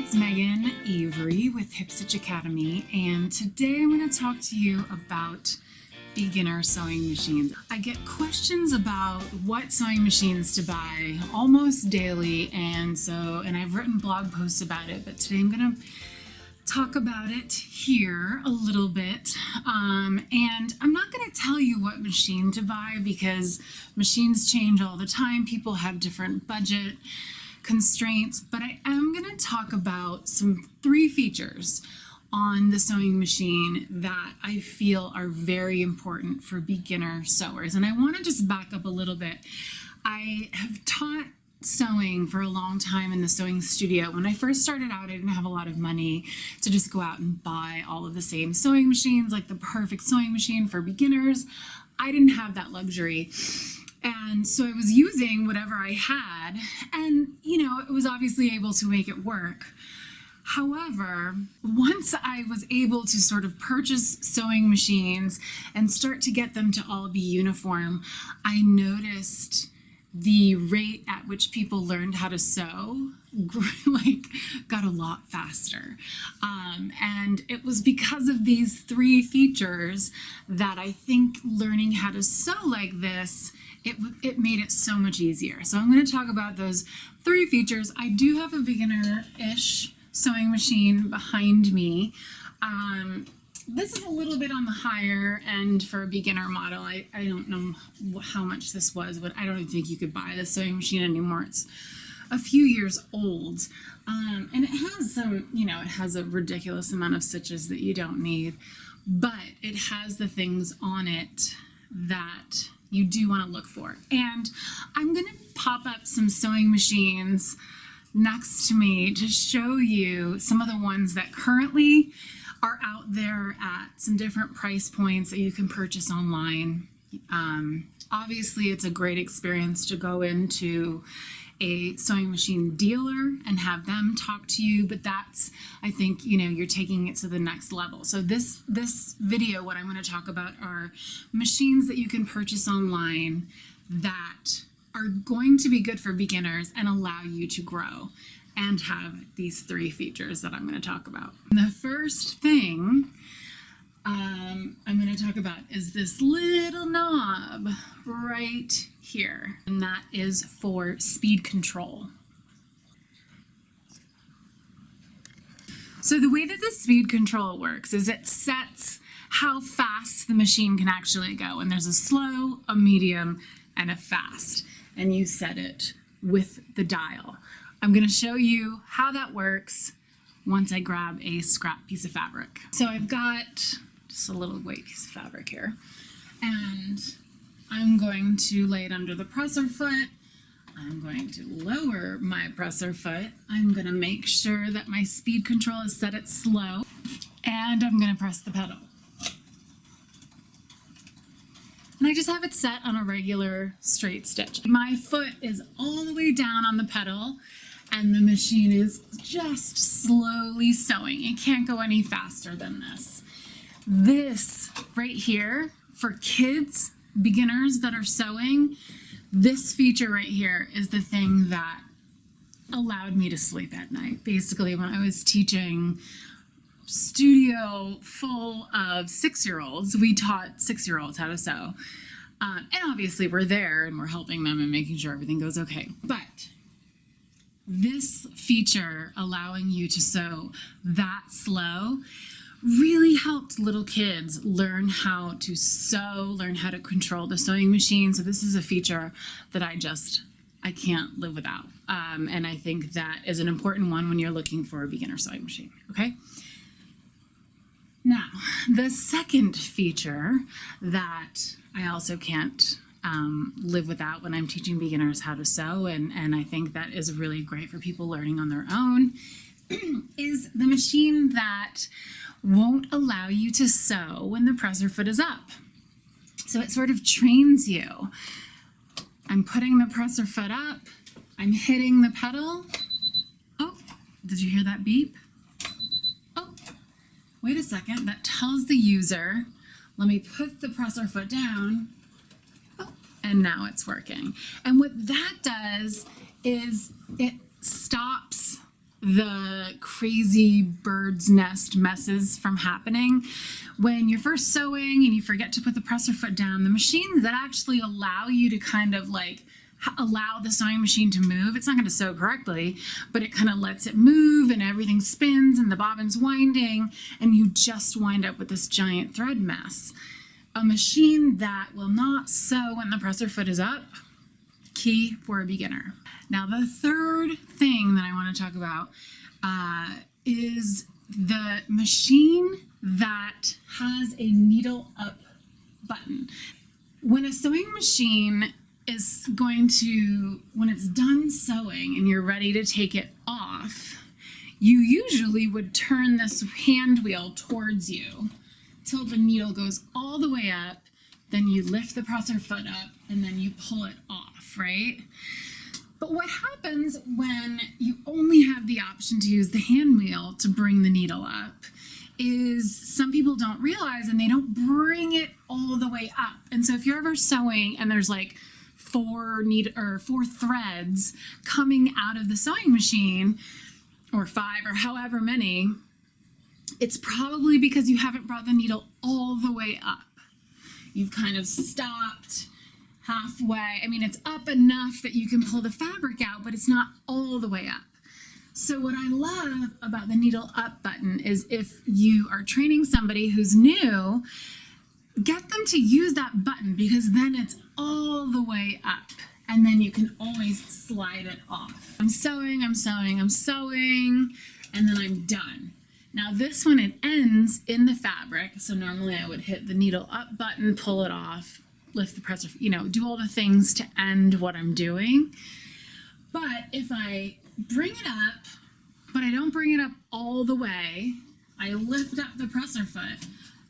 it's Megan Avery with Hip Stitch Academy, and today I'm going to talk to you about beginner sewing machines. I get questions about what sewing machines to buy almost daily, and I've written blog posts about it, but today I'm going to talk about it here a little bit. And I'm not going to tell you what machine to buy because machines change all the time. People have different budget constraints, but I am going to talk about some 3 features on the sewing machine that I feel are very important for beginner sewers. And I want to just back up a little bit. I have taught sewing for a long time in the sewing studio. When I first started out, I didn't have a lot of money to just go out and buy all of the same sewing machines, like the perfect sewing machine for beginners. I didn't have that luxury. And so I was using whatever I had, and it was obviously able to make it work. However, once I was able to sort of purchase sewing machines and start to get them to all be uniform, I noticed the rate at which people learned how to sew got a lot faster. And it was because of these 3 features that I think learning how to sew like this, it made it so much easier. So I'm going to talk about those 3 features. I do have a beginner-ish sewing machine behind me. This is a little bit on the higher end for a beginner model. I don't know how much this was, but I don't even think you could buy this sewing machine anymore. It's a few years old. And it has some, it has a ridiculous amount of stitches that you don't need, but it has the things on it that you do want to look for. And I'm going to pop up some sewing machines next to me to show you some of the ones that currently are out there at some different price points that you can purchase online. Obviously, it's a great experience to go into a sewing machine dealer and have them talk to you, but that's, I think, you're taking it to the next level. So this video, what I'm going to talk about are machines that you can purchase online that are going to be good for beginners and allow you to grow and have these 3 features that I'm going to talk about. The first thing I'm going to talk about is this little knob right here, and that is for speed control. So the way that the speed control works is it sets how fast the machine can actually go, and there's a slow, a medium, and a fast, and you set it with the dial. I'm going to show you how that works once I grab a scrap piece of fabric. So I've got just a little white piece of fabric here, and I'm going to lay it under the presser foot. I'm going to lower my presser foot. I'm going to make sure that my speed control is set at slow, and I'm going to press the pedal. And I just have it set on a regular straight stitch. My foot is all the way down on the pedal, and the machine is just slowly sewing. It can't go any faster than this. This right here, for kids, beginners that are sewing, this feature right here is the thing that allowed me to sleep at night. Basically, when I was teaching studio full of 6-year-olds, we taught 6-year-olds how to sew. And obviously we're there and we're helping them and making sure everything goes okay. But this feature allowing you to sew that slow really helped little kids learn how to sew, learn how to control the sewing machine. So this is a feature that I can't live without. And I think that is an important one when you're looking for a beginner sewing machine, okay? Now, the second feature that I also can't live without when I'm teaching beginners how to sew, and I think that is really great for people learning on their own, is the machine that won't allow you to sew when the presser foot is up. So it sort of trains you. I'm putting the presser foot up, I'm hitting the pedal. Oh, did you hear that beep? Oh, wait a second, that tells the user, let me put the presser foot down. Oh, and now it's working. And what that does is it stops the crazy bird's nest messes from happening. When you're first sewing and you forget to put the presser foot down, the machines that actually allow you to kind of like allow the sewing machine to move, it's not going to sew correctly, but it kind of lets it move and everything spins and the bobbin's winding and you just wind up with this giant thread mess. A machine that will not sew when the presser foot is up, key for a beginner. Now the third thing that I want to talk about is the machine that has a needle up button. When a sewing machine is going to, when it's done sewing and you're ready to take it off, you usually would turn this hand wheel towards you till the needle goes all the way up, then you lift the presser foot up and then you pull it off, right? But what happens when you only have the option to use the hand wheel to bring the needle up is some people don't realize and they don't bring it all the way up. And so if you're ever sewing and there's like four threads coming out of the sewing machine, or 5 or however many, it's probably because you haven't brought the needle all the way up. You've kind of stopped halfway. I mean, it's up enough that you can pull the fabric out, but it's not all the way up. So what I love about the needle up button is if you are training somebody who's new, get them to use that button because then it's all the way up and then you can always slide it off. I'm sewing, I'm sewing, I'm sewing, and then I'm done. Now this one, it ends in the fabric. So normally I would hit the needle up button, pull it off, lift the presser, do all the things to end what I'm doing. But if I bring it up, but I don't bring it up all the way, I lift up the presser foot,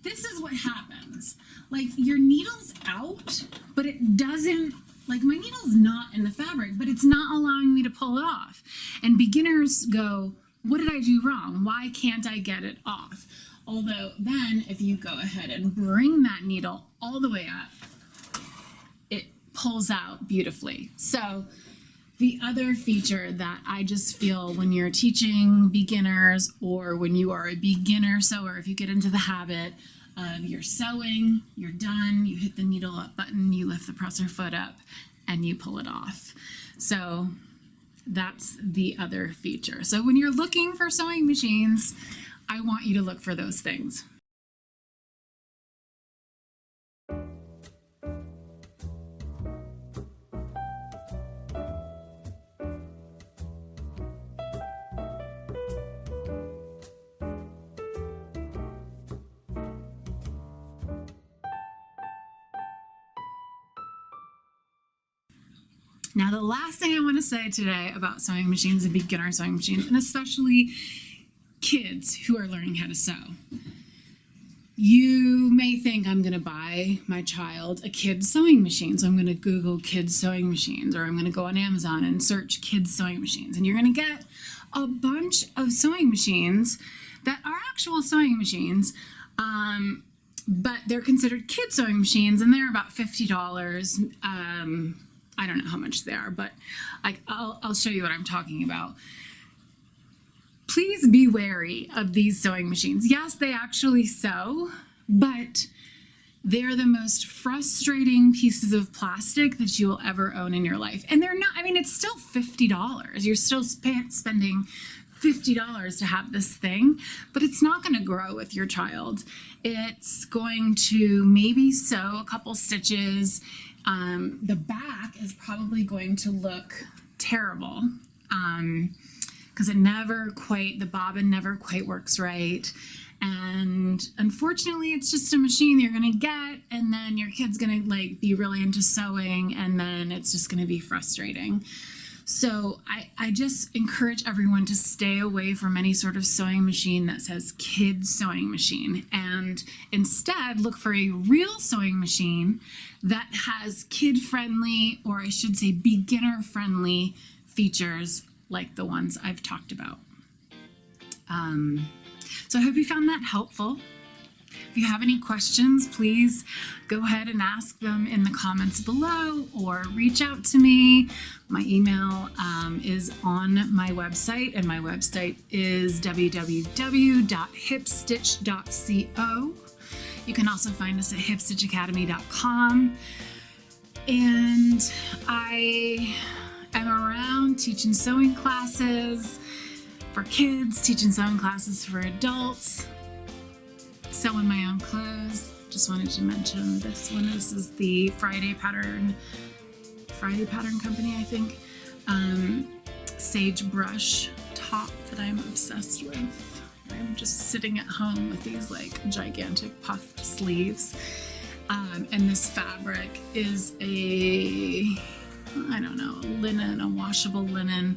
this is what happens. Like your needle's out, but it doesn't, like my needle's not in the fabric, but it's not allowing me to pull it off. And beginners go, what did I do wrong? Why can't I get it off? Although then if you go ahead and bring that needle all the way up, it pulls out beautifully. So the other feature that I just feel when you're teaching beginners or when you are a beginner sewer, if you get into the habit of you're sewing, you're done, you hit the needle up button, you lift the presser foot up, and you pull it off. So that's the other feature. So when you're looking for sewing machines, I want you to look for those things. Now, the last thing I want to say today about sewing machines and beginner sewing machines, and especially kids who are learning how to sew. You may think I'm going to buy my child a kid's sewing machine. So I'm going to Google kids sewing machines, or I'm going to go on Amazon and search kids sewing machines. And you're going to get a bunch of sewing machines that are actual sewing machines, but they're considered kid sewing machines, and they're about $50. I don't know how much they are, but I'll show you what I'm talking about. Please be wary of these sewing machines. Yes, they actually sew, but they're the most frustrating pieces of plastic that you will ever own in your life. And they're not, I mean, it's still $50. You're still spending $50 to have this thing, but it's not going to grow with your child. It's going to maybe sew a couple stitches. The back is probably going to look terrible because the bobbin never quite works right. And unfortunately, it's just a machine you're going to get, and then your kid's going to be really into sewing, and then it's just going to be frustrating. So I just encourage everyone to stay away from any sort of sewing machine that says kids sewing machine, and instead look for a real sewing machine that has kid-friendly, or I should say beginner-friendly features like the ones I've talked about. So I hope you found that helpful. If you have any questions, please go ahead and ask them in the comments below or reach out to me. My email is on my website, and my website is www.hipstitch.co. You can also find us at hipstitchacademy.com. And I am around teaching sewing classes for kids, teaching sewing classes for adults, sewing my own clothes. Just wanted to mention this one. This is the Friday Pattern Company, I think. Sagebrush top that I'm obsessed with. I'm just sitting at home with these like gigantic puffed sleeves. And this fabric is a washable linen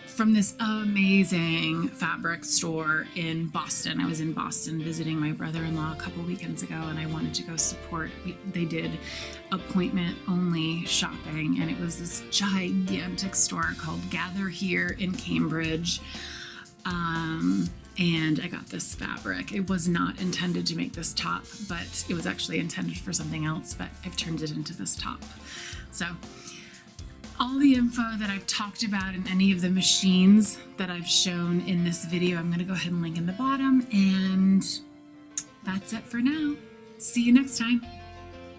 from this amazing fabric store in Boston. I was in Boston visiting my brother-in-law a couple weekends ago, and I wanted to go support. They did appointment only shopping, and it was this gigantic store called Gather Here in Cambridge. And I got this fabric. It was not intended to make this top, but it was actually intended for something else, but I've turned it into this top. So all the info that I've talked about and any of the machines that I've shown in this video, I'm going to go ahead and link in the bottom, and that's it for now. See you next time.